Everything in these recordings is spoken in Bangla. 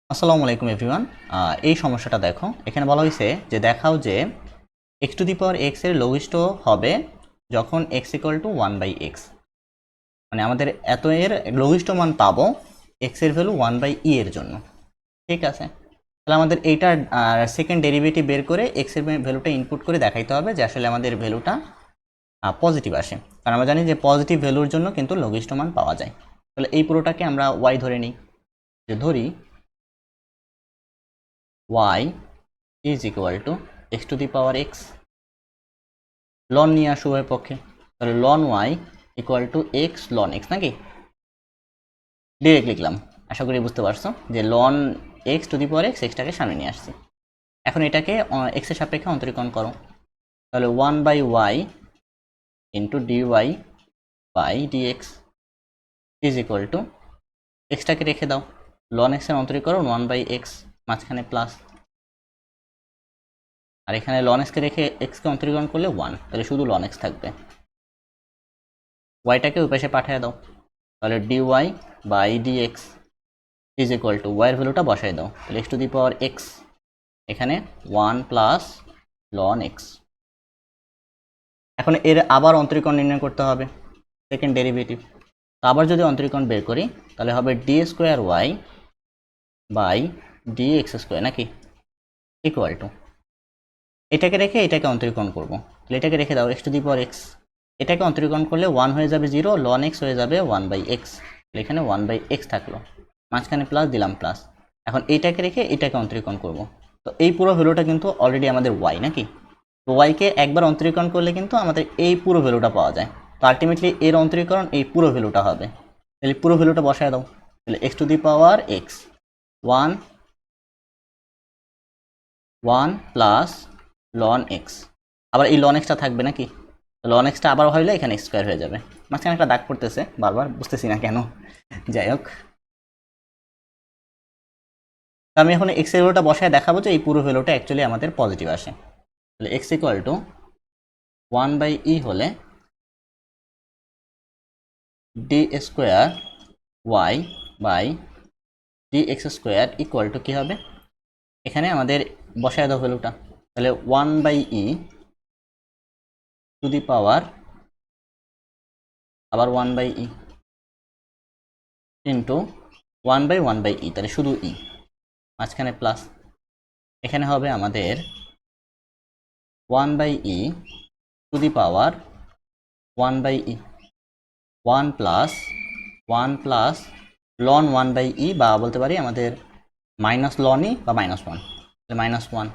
আসসালামু আলাইকুম এভরিওয়ান। এই সমস্যাটা দেখো, এখানে বলা হয়েছে যে দেখাও যে x to the power x এর লঘিষ্ঠ হবে যখন এক্স ইকুয়াল টু 1/x। মানে আমাদের এত এর লঘিষ্ঠ মান পাবো এক্স এর ভ্যালু 1/e এর জন্য। ঠিক আছে, তাহলে আমাদের এইটার সেকেন্ড ডেরিভেটিভ বের করে এক্স এর ভ্যালুটা ইনপুট করে দেখাইতে হবে যে আসলে আমাদের ভ্যালুটা পজিটিভ আসে, কারণ আমরা জানি যে পজিটিভ ভ্যালুর জন্য কিন্তু লঘিষ্ঠ মান পাওয়া যায়। তাহলে এই পুরোটাকে আমরা ওয়াই ধরে নিই, যে ধরি y is equal to x to the power x। Ln নিয়ে আসো উভয় পক্ষে, তাহলে ln y equal to x ln x নাকি, ডিরেক্ট লিখলাম। আশা করি বুঝতে পারছো যে ln x to the power x, এক্সটাকে সামনে নিয়ে আসছি। এখন এটাকে এক্স এর সাপেক্ষে অন্তরীকরণ করো, তাহলে 1/y into d y by d x is equal to এক্সটাকে রেখে দাও, লন এক্স এর অন্তরীকরণ 1/x, মাঝখানে প্লাস, আর এখানে লন এক্সকে রেখে এক্সকে অন্তরীকরণ করলে 1, তাহলে শুধু লন এক্স থাকবে। ওয়াইটাকে ওই পাশে পাঠিয়ে দাও, তাহলে d y by d x is equal to ওয়াইয়ের ভ্যালুটা বসাই দাও, তাহলে x to the power x, এখানে 1 প্লাস লন এক্স। এখন এর আবার অন্তরীকরণ নির্ণয় করতে হবে, সেকেন্ড ডেরিভেটিভ। তো আবার যদি অন্তরীকরণ বের করি তাহলে হবে d square y by d x square নাকি, ইকুয়াল টু এটাকে রেখে এটাকে অন্তরীকরণ করবো, তাহলে এটাকে রেখে দাও x to the power x, এটাকে অন্তরীকরণ করলে 1 হয়ে যাবে 0, লন এক্স হয়ে যাবে 1/x, এখানে 1/x থাকলো, মাঝখানে প্লাস দিলাম প্লাস। এখন এইটাকে রেখে এটাকে অন্তরীকরণ করব, তো এই পুরো ভ্যালুটা কিন্তু অলরেডি আমাদের y নাকি, তো ওয়াইকে একবার অন্তরীকরণ করলে কিন্তু আমাদের এই পুরো ভ্যালুটা পাওয়া যায়। তো আলটিমেটলি এর অন্তরীকরণ এই পুরো ভ্যালুটা হবে, তাহলে পুরো ভ্যালুটা বসায় দাও, তাহলে x to the power x 1 plus loan x, আবার এই লন এক্সটা থাকবে নাকি, লন এক্সটা আবার হইলে এখানে এক্স স্কোয়ার হয়ে যাবে। মাঝখানে একটা দাগ পড়তেছে বারবার, বুঝতেছি না কেন, যাই হোক। আমি এখন এক্স এর ভ্যালুটা বসায় দেখাবো যে এই পুরো ভ্যালুটা অ্যাকচুয়ালি আমাদের পজিটিভ আসে। তাহলে এক্স ইকুয়াল টু 1/e হলে d square y by d x square equal to কী হবে, এখানে আমাদের বসায় দাও ভ্যালুটা, তাহলে 1/e টু দি পাওয়ার আবার 1/e ইন্টু 1/1/e, তাহলে শুধু ই, মাঝখানে প্লাস, এখানে হবে আমাদের 1/e two the power 1/e, 1 plus loan 1/e, বা বলতে পারি আমাদের মাইনাস লন ই বা -1, -1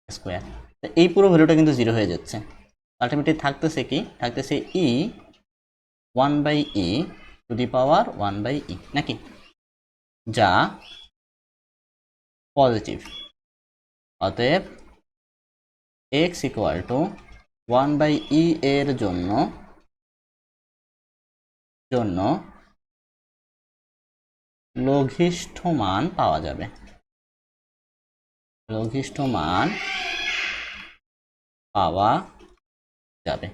স্কোয়ার। তো এই পুরো ভ্যালুটা কিন্তু 0 হয়ে যাচ্ছে, আলটিমেটলি থাকতেছে কি, থাকতেছে ই 1/e two the power 1/e নাকি, যা পজিটিভ। অতএব x ইকুয়াল টু 1/e এর জন্য লঘিষ্ঠ মান পাওয়া যাবে, লঘিষ্ঠ মান পাওয়া যাবে।